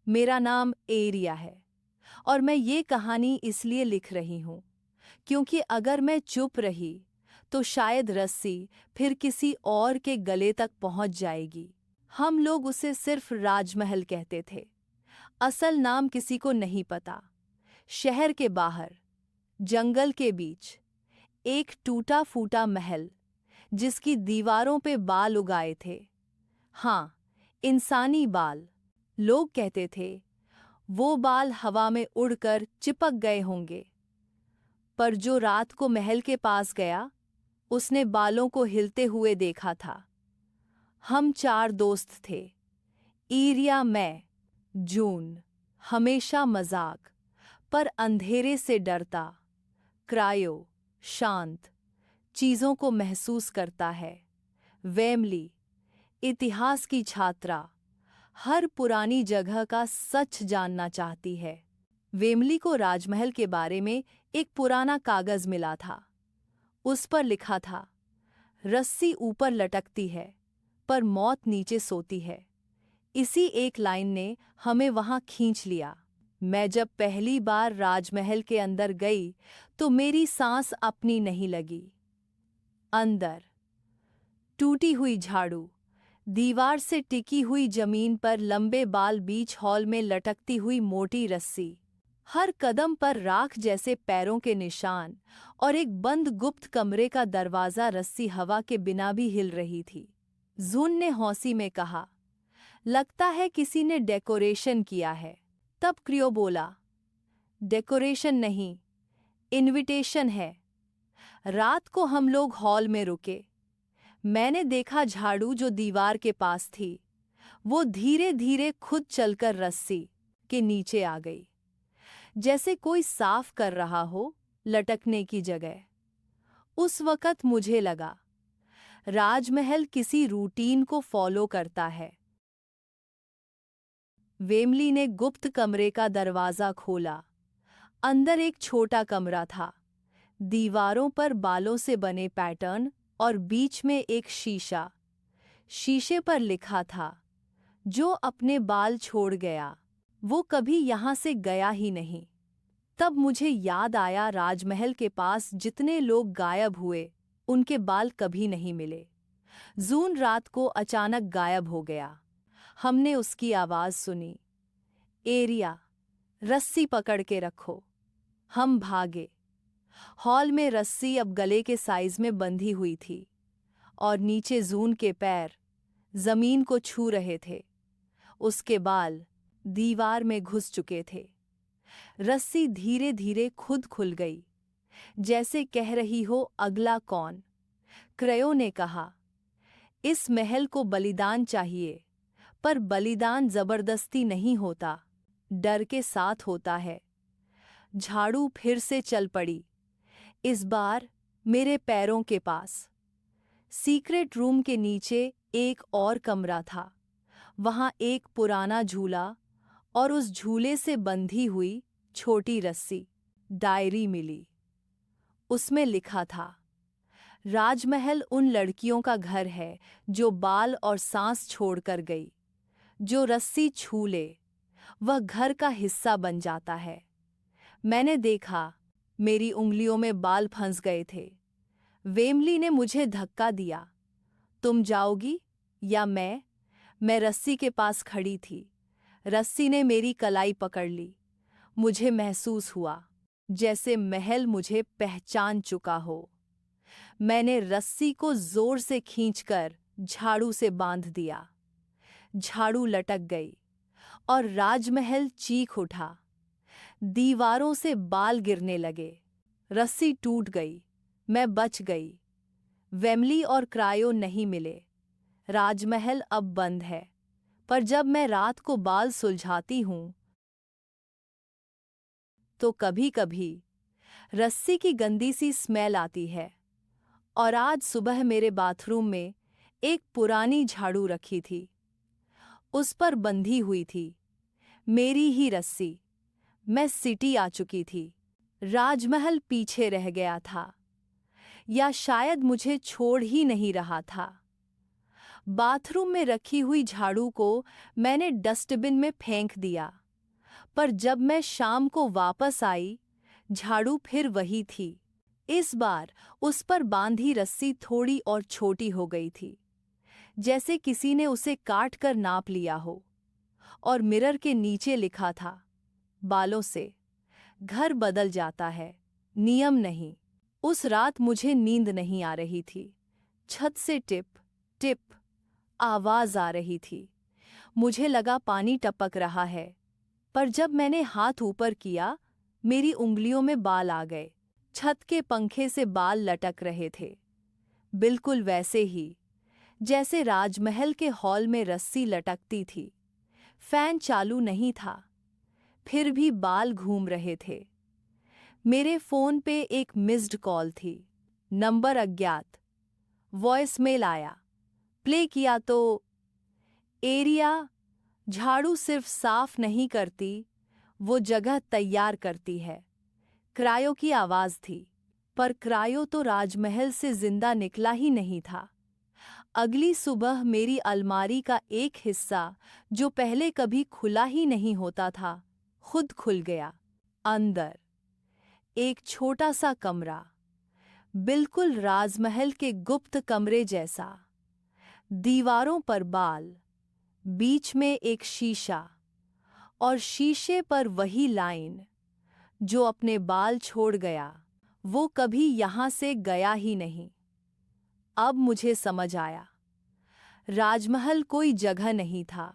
मेरा नाम एरिया है और मैं ये कहानी इसलिए लिख रही हूँ क्योंकि अगर मैं चुप रही तो शायद रस्सी फिर किसी और के गले तक पहुंच जाएगी। हम लोग उसे सिर्फ राजमहल कहते थे। असल नाम किसी को नहीं पता। शहर के बाहर, जंगल के बीच, एक टूटा फूटा महल जिसकी दीवारों पे बाल उगाए थे। हाँ, इंसानी बाल। लोग कहते थे वो बाल हवा में उड़कर चिपक गए होंगे। पर जो रात को महल के पास गया, उसने बालों को हिलते हुए देखा था। हम 4 दोस्त थे। ईरिया, मैं, जून, हमेशा मजाक पर अंधेरे से डरता। क्रायो, शांत, चीजों को महसूस करता है। वेमली, इतिहास की छात्रा, हर पुरानी जगह का सच जानना चाहती है। वेमली को राजमहल के बारे में एक पुराना कागज मिला था। उस पर लिखा था, रस्सी ऊपर लटकती है पर मौत नीचे सोती है। इसी एक लाइन ने हमें वहां खींच लिया। मैं जब पहली बार राजमहल के अंदर गई तो मेरी सांस अपनी नहीं लगी। अंदर टूटी हुई झाड़ू, दीवार से टिकी हुई जमीन पर लंबे बाल, बीच हॉल में लटकती हुई मोटी रस्सी, हर कदम पर राख जैसे पैरों के निशान और एक बंद गुप्त कमरे का दरवाजा। रस्सी हवा के बिना भी हिल रही थी। जून ने हौंसी में कहा, लगता है किसी ने डेकोरेशन किया है। तब क्रियो बोला, डेकोरेशन नहीं, इनविटेशन है। रात को हम लोग हॉल में रुके। मैंने देखा झाड़ू जो दीवार के पास थी, वो धीरे धीरे खुद चलकर रस्सी के नीचे आ गई, जैसे कोई साफ कर रहा हो लटकने की जगह। उस वक़्त मुझे लगा, राजमहल किसी रूटीन को फॉलो करता है। वेमली ने गुप्त कमरे का दरवाज़ा खोला। अंदर एक छोटा कमरा था। दीवारों पर बालों से बने पैटर्न और बीच में एक शीशा। शीशे पर लिखा था, जो अपने बाल छोड़ गया वो कभी यहाँ से गया ही नहीं। तब मुझे याद आया, राजमहल के पास जितने लोग गायब हुए उनके बाल कभी नहीं मिले। जून रात को अचानक गायब हो गया। हमने उसकी आवाज़ सुनी, एरिया, रस्सी पकड़ के रखो। हम भागे। हॉल में रस्सी अब गले के साइज में बंधी हुई थी और नीचे जून के पैर जमीन को छू रहे थे। उसके बाल दीवार में घुस चुके थे। रस्सी धीरे धीरे खुद खुल गई, जैसे कह रही हो, अगला कौन? क्रेयो ने कहा, इस महल को बलिदान चाहिए, पर बलिदान जबरदस्ती नहीं होता, डर के साथ होता है। झाड़ू फिर से चल पड़ी, इस बार मेरे पैरों के पास। सीक्रेट रूम के नीचे एक और कमरा था। वहां एक पुराना झूला और उस झूले से बंधी हुई छोटी रस्सी। डायरी मिली। उसमें लिखा था, राजमहल उन लड़कियों का घर है जो बाल और सांस छोड़कर गई। जो रस्सी छू ले वह घर का हिस्सा बन जाता है। मैंने देखा, मेरी उंगलियों में बाल फंस गए थे। वेमली ने मुझे धक्का दिया, तुम जाओगी या मैं? मैं रस्सी के पास खड़ी थी। रस्सी ने मेरी कलाई पकड़ ली। मुझे महसूस हुआ जैसे महल मुझे पहचान चुका हो। मैंने रस्सी को जोर से खींचकर झाड़ू से बांध दिया। झाड़ू लटक गई और राजमहल चीख उठा। दीवारों से बाल गिरने लगे। रस्सी टूट गई। मैं बच गई। वेमली और क्रायो नहीं मिले। राजमहल अब बंद है। पर जब मैं रात को बाल सुलझाती हूं तो कभी-कभी रस्सी की गंदी सी स्मेल आती है। और आज सुबह मेरे बाथरूम में एक पुरानी झाड़ू रखी थी। उस पर बंधी हुई थी मेरी ही रस्सी। मैं सिटी आ चुकी थी। राजमहल पीछे रह गया था, या शायद मुझे छोड़ ही नहीं रहा था। बाथरूम में रखी हुई झाड़ू को मैंने डस्टबिन में फेंक दिया, पर जब मैं शाम को वापस आई, झाड़ू फिर वही थी। इस बार उस पर बांधी रस्सी थोड़ी और छोटी हो गई थी, जैसे किसी ने उसे काट कर नाप लिया हो, और मिरर के नीचे लिखा था, बालों से घर बदल जाता है, नियम नहीं। उस रात मुझे नींद नहीं आ रही थी। छत से टिप टिप आवाज आ रही थी। मुझे लगा पानी टपक रहा है, पर जब मैंने हाथ ऊपर किया, मेरी उंगलियों में बाल आ गए। छत के पंखे से बाल लटक रहे थे, बिल्कुल वैसे ही जैसे राजमहल के हॉल में रस्सी लटकती थी। फैन चालू नहीं था, फिर भी बाल घूम रहे थे। मेरे फोन पे एक मिस्ड कॉल थी, नंबर अज्ञात। वॉइस मेल आया, प्ले किया तो, एरिया, झाड़ू सिर्फ साफ नहीं करती, वो जगह तैयार करती है। क्रायो की आवाज थी, पर क्रायो तो राजमहल से जिंदा निकला ही नहीं था। अगली सुबह मेरी अलमारी का एक हिस्सा, जो पहले कभी खुला ही नहीं होता था, खुद खुल गया। अंदर एक छोटा सा कमरा, बिल्कुल राजमहल के गुप्त कमरे जैसा। दीवारों पर बाल, बीच में एक शीशा, और शीशे पर वही लाइन, जो अपने बाल छोड़ गया, वो कभी यहां से गया ही नहीं। अब मुझे समझ आया, राजमहल कोई जगह नहीं था,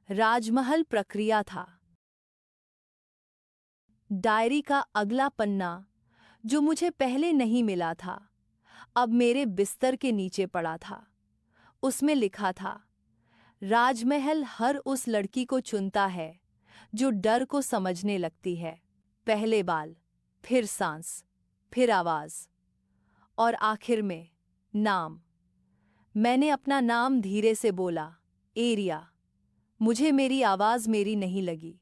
राजमहल प्रक्रिया था। डायरी का अगला पन्ना, जो मुझे पहले नहीं मिला था, अब मेरे बिस्तर के नीचे पड़ा था। उसमें लिखा था, राजमहल हर उस लड़की को चुनता है जो डर को समझने लगती है। पहले बाल, फिर सांस, फिर आवाज, और आखिर में नाम। मैंने अपना नाम धीरे से बोला, एरिया। मुझे मेरी आवाज मेरी नहीं लगी।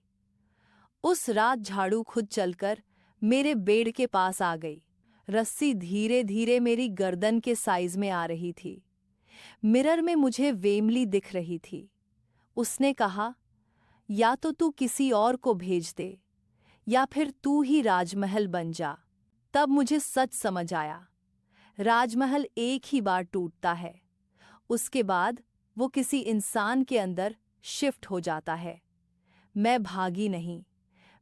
उस रात झाड़ू खुद चलकर मेरे बेड के पास आ गई। रस्सी धीरे धीरे मेरी गर्दन के साइज में आ रही थी। मिरर में मुझे वेमली दिख रही थी। उसने कहा, या तो तू किसी और को भेज दे, या फिर तू ही राजमहल बन जा। तब मुझे सच समझ आया, राजमहल एक ही बार टूटता है, उसके बाद वो किसी इंसान के अंदर शिफ्ट हो जाता है। मैं भागी नहीं,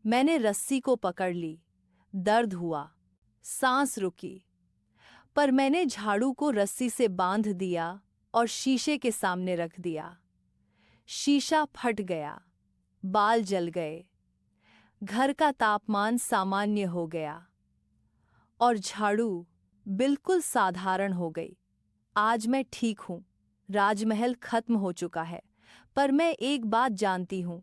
मैंने रस्सी को पकड़ ली। दर्द हुआ, सांस रुकी, पर मैंने झाड़ू को रस्सी से बांध दिया और शीशे के सामने रख दिया। शीशा फट गया, बाल जल गए, घर का तापमान सामान्य हो गया, और झाड़ू बिल्कुल साधारण हो गई। आज मैं ठीक हूं, राजमहल खत्म हो चुका है, पर मैं एक बात जानती हूं,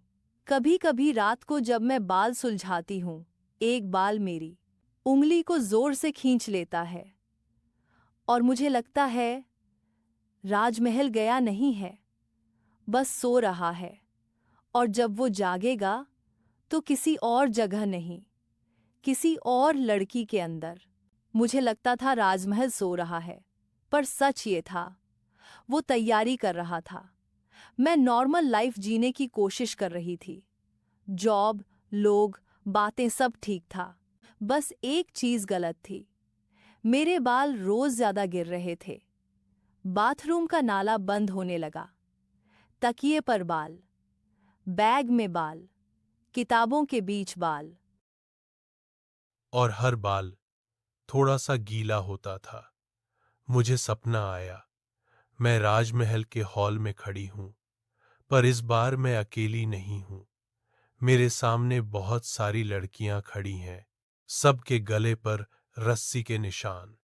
कभी कभी रात को जब मैं बाल सुलझाती हूं, एक बाल मेरी उंगली को जोर से खींच लेता है, और मुझे लगता है राजमहल गया नहीं है, बस सो रहा है, और जब वो जागेगा तो किसी और जगह नहीं, किसी और लड़की के अंदर। मुझे लगता था राजमहल सो रहा है, पर सच ये था, वो तैयारी कर रहा था। मैं नॉर्मल लाइफ जीने की कोशिश कर रही थी। जॉब, लोग, बातें सब ठीक था, बस एक चीज गलत थी। मेरे बाल रोज ज्यादा गिर रहे थे। बाथरूम का नाला बंद होने लगा। तकिए पर बाल, बैग में बाल, किताबों के बीच बाल। और हर बाल थोड़ा सा गीला होता था। मुझे सपना आया, मैं राजमहल के हॉल में खड़ी हूं, पर इस बार मैं अकेली नहीं हूं। मेरे सामने बहुत सारी लड़कियां खड़ी हैं, सबके गले पर रस्सी के निशान,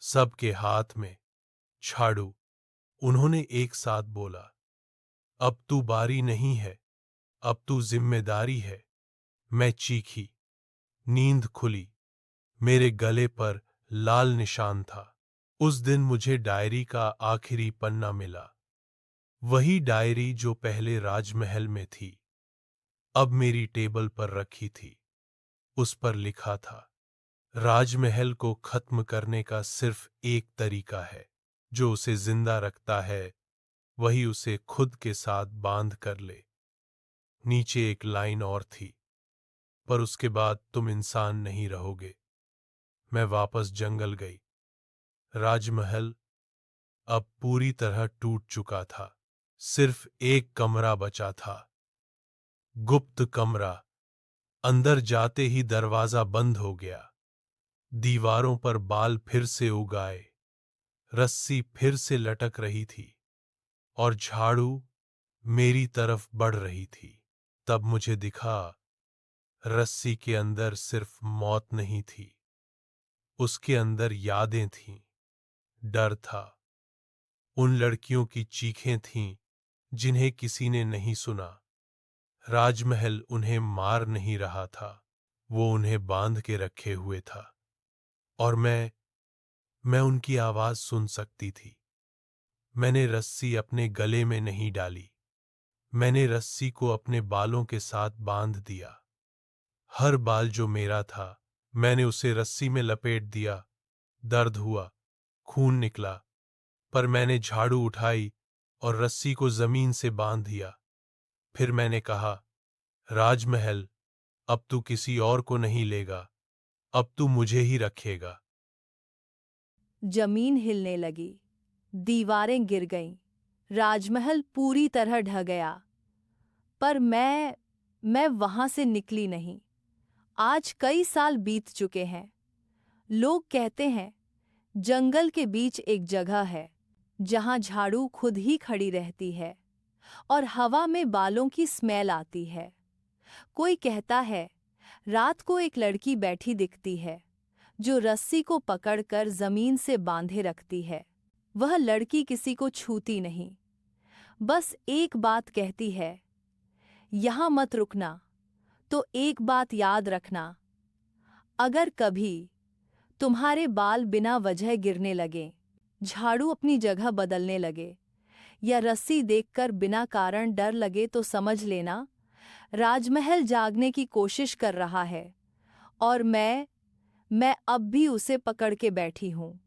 सबके हाथ में झाड़ू। उन्होंने एक साथ बोला, अब तू बारी नहीं है, अब तू जिम्मेदारी है। मैं चीखी, नींद खुली, मेरे गले पर लाल निशान था। उस दिन मुझे डायरी का आखिरी पन्ना मिला, वही डायरी जो पहले राजमहल में थी, अब मेरी टेबल पर रखी थी। उस पर लिखा था, राजमहल को खत्म करने का सिर्फ एक तरीका है, जो उसे जिंदा रखता है वही उसे खुद के साथ बांध कर ले। नीचे एक लाइन और थी, पर उसके बाद तुम इंसान नहीं रहोगे। मैं वापस जंगल गई। राजमहल अब पूरी तरह टूट चुका था। सिर्फ एक कमरा बचा था, गुप्त कमरा। अंदर जाते ही दरवाजा बंद हो गया। दीवारों पर बाल फिर से उग आए, रस्सी फिर से लटक रही थी और झाड़ू मेरी तरफ बढ़ रही थी। तब मुझे दिखा, रस्सी के अंदर सिर्फ मौत नहीं थी, उसके अंदर यादें थीं, डर था, उन लड़कियों की चीखें थीं जिन्हें किसी ने नहीं सुना। राजमहल उन्हें मार नहीं रहा था, वो उन्हें बांध के रखे हुए था, और मैं उनकी आवाज सुन सकती थी। मैंने रस्सी अपने गले में नहीं डाली, मैंने रस्सी को अपने बालों के साथ बांध दिया। हर बाल जो मेरा था, मैंने उसे रस्सी में लपेट दिया। दर्द हुआ, खून निकला, पर मैंने झाड़ू उठाई और रस्सी को जमीन से बांध दिया। फिर मैंने कहा, राजमहल, अब तू किसी और को नहीं लेगा, अब तू मुझे ही रखेगा। जमीन हिलने लगी, दीवारें गिर गईं, राजमहल पूरी तरह ढह गया। पर मैं वहां से निकली नहीं। आज कई साल बीत चुके हैं। लोग कहते हैं जंगल के बीच एक जगह है जहां झाड़ू खुद ही खड़ी रहती है और हवा में बालों की स्मेल आती है। कोई कहता है रात को एक लड़की बैठी दिखती है जो रस्सी को पकड़कर जमीन से बांधे रखती है। वह लड़की किसी को छूती नहीं, बस एक बात कहती है, यहां मत रुकना। तो एक बात याद रखना, अगर कभी तुम्हारे बाल बिना वजह गिरने लगे, झाड़ू अपनी जगह बदलने लगे या रस्सी देखकर बिना कारण डर लगे, तो समझ लेना राजमहल जागने की कोशिश कर रहा है और मैं अब भी उसे पकड़ के बैठी हूं।